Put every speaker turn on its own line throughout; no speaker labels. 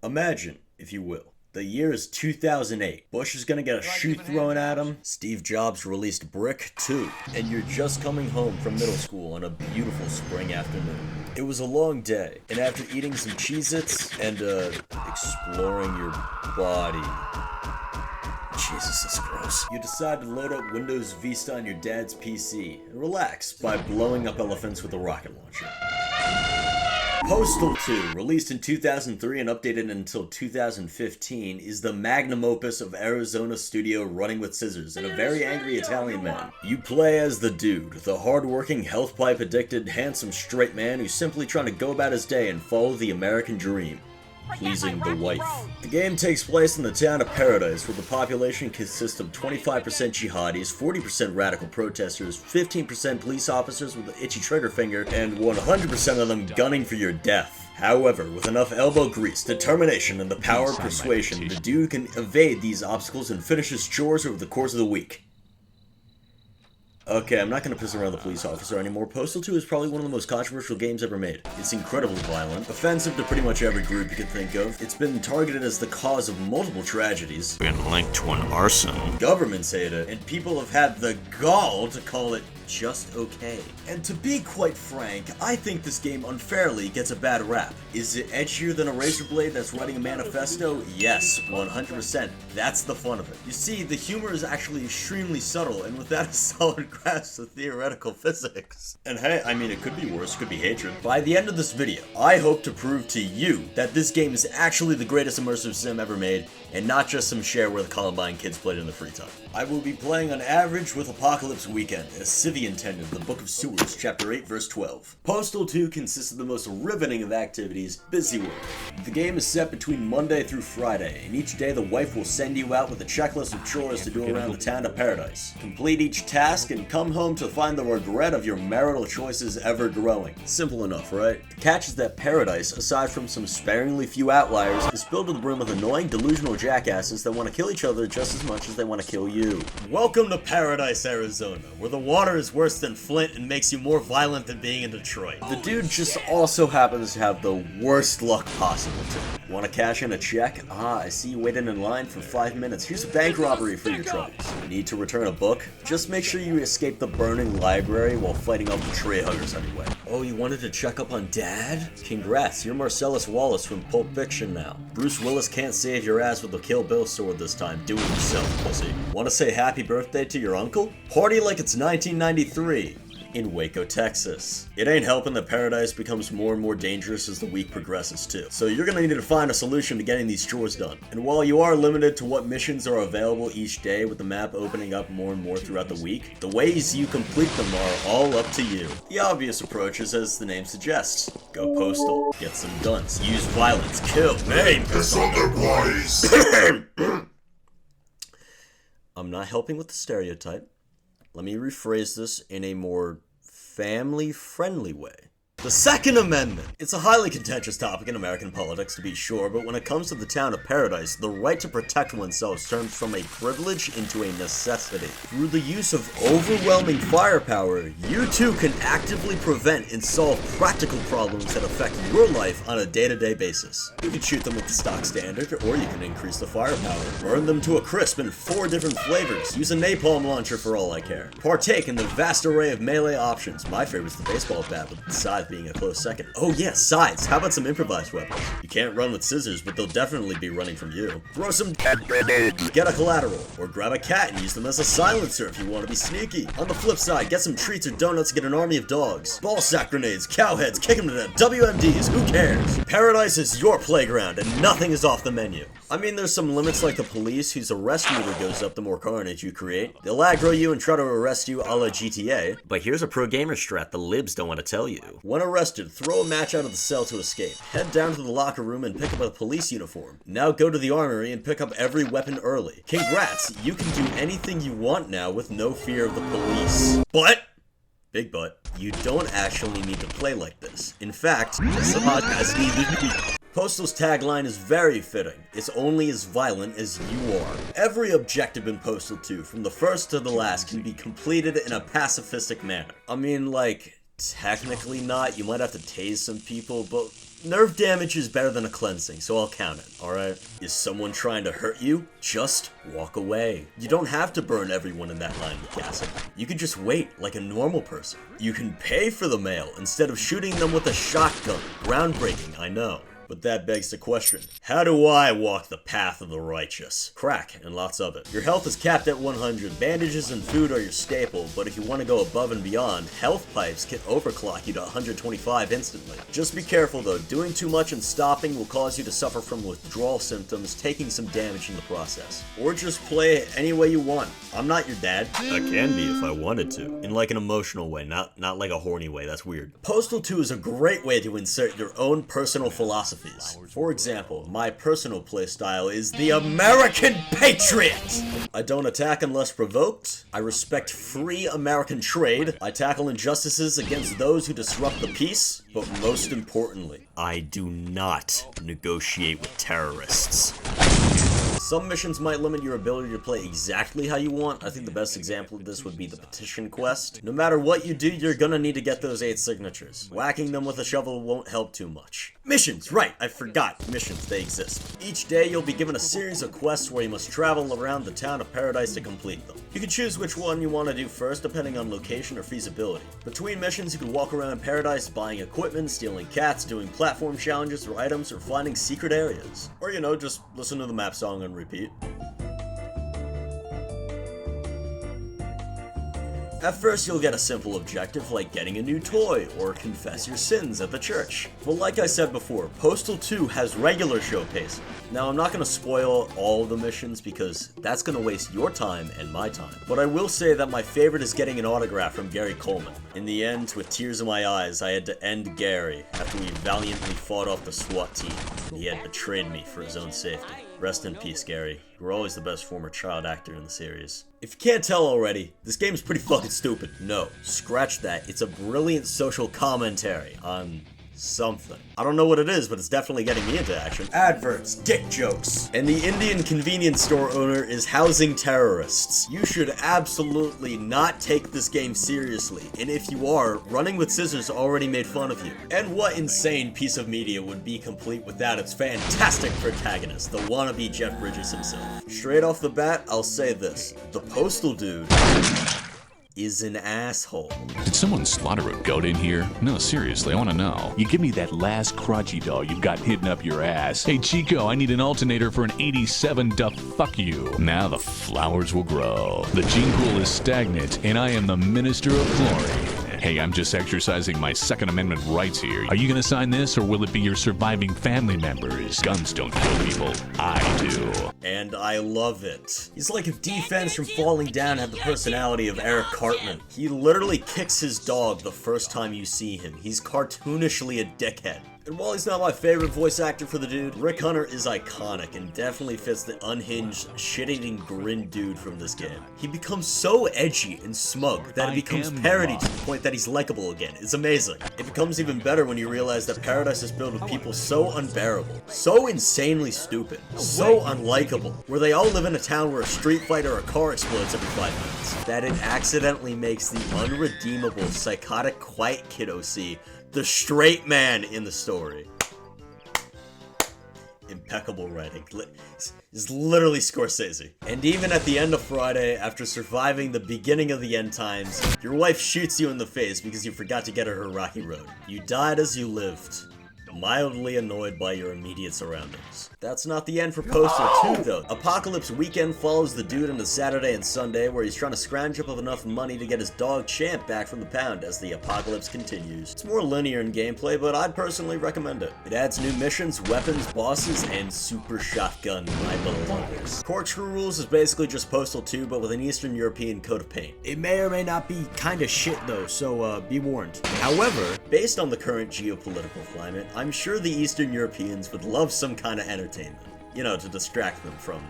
Imagine, if you will, the year is 2008. Bush is gonna get a shoe thrown at him. Steve Jobs released Brick 2. And you're just coming home from middle school on a beautiful spring afternoon. It was a long day, and after eating some Cheez-Its and, exploring your body. Jesus, that's gross. You decide to load up Windows Vista on your dad's PC and relax by blowing up elephants with a rocket launcher. Postal 2, released in 2003 and updated until 2015, is the magnum opus of Arizona studio Running with Scissors and a very angry Italian man. You play as the dude, the hard-working, health pipe addicted, handsome straight man who's simply trying to go about his day and follow the American dream, pleasing the wife. The game takes place in the town of Paradise, where the population consists of 25% jihadis, 40% radical protesters, 15% police officers with an itchy trigger finger, and 100% of them gunning for your death. However, with enough elbow grease, determination, and the power of persuasion, the dude can evade these obstacles and finish his chores over the course of the week. Okay, I'm not gonna piss around the police officer anymore. Postal 2 is probably one of the most controversial games ever made. It's incredibly violent, offensive to pretty much every group you could think of. It's been targeted as the cause of multiple tragedies. Been linked to an arson. Governments hate it, and people have had the gall to call it just okay. And to be quite frank, I think this game unfairly gets a bad rap. Is it edgier than a razor blade that's writing a manifesto? Yes, 100%. That's the fun of it. You see, the humor is actually extremely subtle, and without a solid grasp of theoretical physics. And hey, I mean, it could be worse, it could be hatred. By the end of this video, I hope to prove to you that this game is actually the greatest immersive sim ever made, and not just some shareware the Columbine kids played in their free time. I will be playing on average with Apocalypse Weekend, as Civvie intended, the Book of Sewers, Chapter 8, Verse 12. Postal 2 consists of the most riveting of activities, busy work. The game is set between Monday through Friday, and each day the wife will send you out with a checklist of chores to do around the town of Paradise. Complete each task and come home to find the regret of your marital choices ever growing. Simple enough, right? The catch is that Paradise, aside from some sparingly few outliers, is filled to the brim with annoying, delusional jackasses that want to kill each other just as much as they want to kill you. Welcome to Paradise, Arizona, where the water is worse than Flint and makes you more violent than being in Detroit. The dude just also happens to have the worst luck possible too. Want to cash in a check? Ah, I see you waited in line for 5 minutes. Here's a bank robbery for your troubles. Need to return a book? Just make sure you escape the burning library while fighting off the tree huggers anyway. Oh, you wanted to check up on Dad? Congrats, you're Marcellus Wallace from Pulp Fiction now. Bruce Willis can't save your ass with a Kill Bill sword this time. Do it yourself, pussy. Want to say happy birthday to your uncle? Party like it's 1993. In Waco, Texas. It ain't helping that Paradise becomes more and more dangerous as the week progresses too. So you're gonna need to find a solution to getting these chores done. And while you are limited to what missions are available each day, with the map opening up more and more throughout the week, the ways you complete them are all up to you. The obvious approach is as the name suggests. Go postal. Get some guns. Use violence. Kill. Maim. I'm not helping with the stereotype. Let me rephrase this in a more family-friendly way. The Second Amendment. It's a highly contentious topic in American politics, to be sure, but when it comes to the town of Paradise, the right to protect oneself turns from a privilege into a necessity. Through the use of overwhelming firepower, you too can actively prevent and solve practical problems that affect your life on a day-to-day basis. You can shoot them with the stock standard, or you can increase the firepower. Burn them to a crisp in 4 different flavors. Use a napalm launcher for all I care. Partake in the vast array of melee options. My favorite's the baseball bat, with the scythe being a close second. Oh yeah, sides. How about some improvised weapons? You can't run with scissors, but they'll definitely be running from you. Throw some grenades. Get a collateral, or grab a cat and use them as a silencer if you want to be sneaky. On the flip side, get some treats or donuts to get an army of dogs. Ball sack grenades, cowheads, kick them to death, WMDs, who cares? Paradise is your playground, and nothing is off the menu. I mean, there's some limits like the police, whose arrest meter goes up the more carnage you create. They'll aggro you and try to arrest you a la GTA. But here's a pro gamer strat the libs don't want to tell you. When arrested, throw a match out of the cell to escape. Head down to the locker room and pick up a police uniform. Now go to the armory and pick up every weapon early. Congrats, you can do anything you want now with no fear of the police. But, big but, you don't actually need to play like this. In fact, Postal's tagline is very fitting. It's only as violent as you are. Every objective in Postal 2, from the first to the last, can be completed in a pacifistic manner. I mean, like, technically not. You might have to tase some people, but Nerve damage is better than a cleansing, so I'll count it, alright? Is someone trying to hurt you? Just walk away. You don't have to burn everyone in that line with gasoline. You can just wait like a normal person. You can pay for the mail instead of shooting them with a shotgun. Groundbreaking, I know. But that begs the question, how do I walk the path of the righteous? Crack, and lots of it. Your health is capped at 100. Bandages and food are your staple, but if you want to go above and beyond, health pipes can overclock you to 125 instantly. Just be careful though, doing too much and stopping will cause you to suffer from withdrawal symptoms, taking some damage in the process. Or just play it any way you want. I'm not your dad. I can be if I wanted to. In like an emotional way, not like a horny way, that's weird. Postal 2 is a great way to insert your own personal philosophy. For example, my personal playstyle is the American Patriot! I don't attack unless provoked, I respect free American trade, I tackle injustices against those who disrupt the peace, but most importantly, I do not negotiate with terrorists. Some missions might limit your ability to play exactly how you want. I think the best example of this would be the petition quest. No matter what you do, you're gonna need to get those 8 signatures. Whacking them with a shovel won't help too much. Missions, right, I forgot. Missions, they exist. Each day you'll be given a series of quests where you must travel around the town of Paradise to complete them. You can choose which one you want to do first depending on location or feasibility. Between missions you can walk around Paradise buying equipment, stealing cats, doing platform challenges or items, or finding secret areas. Or you know, just listen to the map song on repeat. At first you'll get a simple objective like getting a new toy or confess your sins at the church. But like I said before, Postal 2 has regular show pacing. Now I'm not going to spoil all of the missions because that's going to waste your time and my time. But I will say that my favorite is getting an autograph from Gary Coleman. In the end, with tears in my eyes, I had to end Gary after we valiantly fought off the SWAT team. He had betrayed me for his own safety. Rest in peace, Gary. You were always the best former child actor in the series. If you can't tell already, this game is pretty fucking stupid. No, scratch that. It's a brilliant social commentary on something. I don't know what it is, but it's definitely getting me into action. Adverts, dick jokes, and the Indian convenience store owner is housing terrorists. You should absolutely not take this game seriously, and if you are, Running with Scissors already made fun of you. And what insane piece of media would be complete without its fantastic protagonist, the wannabe Jeff Bridges himself? Straight off the bat, I'll say this. The Postal dude is an asshole.
Did someone slaughter a goat in here? No, seriously, I want to know. You give me that last crotchy dog you've got hidden up your ass. Hey, Chico, I need an alternator for an 87 to fuck you. Now the flowers will grow. The gene pool is stagnant, and I am the Minister of Glory. Hey, I'm just exercising my Second Amendment rights here. Are you gonna sign this, or will it be your surviving family members? Guns don't kill people. I do.
And I love it. He's like if Defense from Falling Down had the personality of Eric Cartman. He literally kicks his dog the first time you see him. He's cartoonishly a dickhead. And while he's not my favorite voice actor for the dude, Rick Hunter is iconic and definitely fits the unhinged, shit-eating grin dude from this game. He becomes so edgy and smug that it becomes parody to the point that he's likable again. It's amazing. It becomes even better when you realize that Paradise is filled with people so unbearable, so insanely stupid, so unlikable, where they all live in a town where a street fight or a car explodes every 5 minutes, that it accidentally makes the unredeemable, psychotic, quiet kid OC the straight man in the story. Impeccable writing. It's literally Scorsese. And even at the end of Friday, after surviving the beginning of the end times, your wife shoots you in the face because you forgot to get her rocky road. You died as you lived, mildly annoyed by your immediate surroundings. That's not the end for Postal 2 though. Apocalypse Weekend follows the dude into Saturday and Sunday where he's trying to scrounge up enough money to get his dog Champ back from the pound as the apocalypse continues. It's more linear in gameplay, but I'd personally recommend it. It adds new missions, weapons, bosses, and super shotgun, my beloveds. Corkscrew Rules is basically just Postal 2 but with an Eastern European coat of paint. It may or may not be kinda shit though, so be warned. However, based on the current geopolitical climate, I'm sure the Eastern Europeans would love some kind of entertainment. You know, to distract them from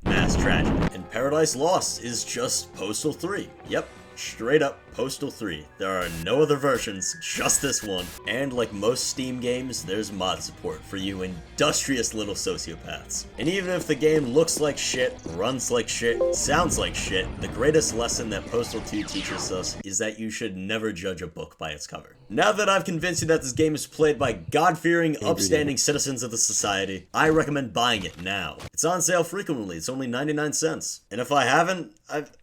mass tragedy. And Paradise Lost is just Postal 3. Yep, straight up Postal 3. There are no other versions, just this one. And like most Steam games, there's mod support for you industrious little sociopaths. And even if the game looks like shit, runs like shit, sounds like shit, the greatest lesson that Postal 2 teaches us is that you should never judge a book by its cover. Now that I've convinced you that this game is played by God-fearing, upstanding citizens of the society, I recommend buying it now. It's on sale frequently, it's only 99 cents. And if I haven't,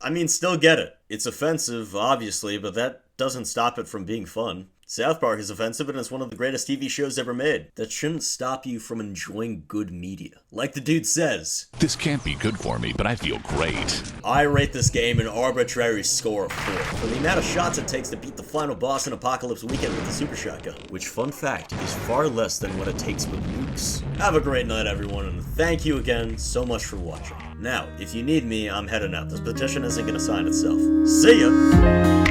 I mean, still get it. It's offensive, obviously, but that doesn't stop it from being fun. South Park is offensive and it's one of the greatest TV shows ever made. That shouldn't stop you from enjoying good media. Like the dude says,
This can't be good for me, but I feel great.
I rate this game an arbitrary score of 4 for the amount of shots it takes to beat the final boss in Apocalypse Weekend with the super shotgun, which, fun fact, is far less than what it takes with nukes. Have a great night, everyone, and thank you again so much for watching. Now, if you need me, I'm heading out. This petition isn't gonna sign itself. See ya!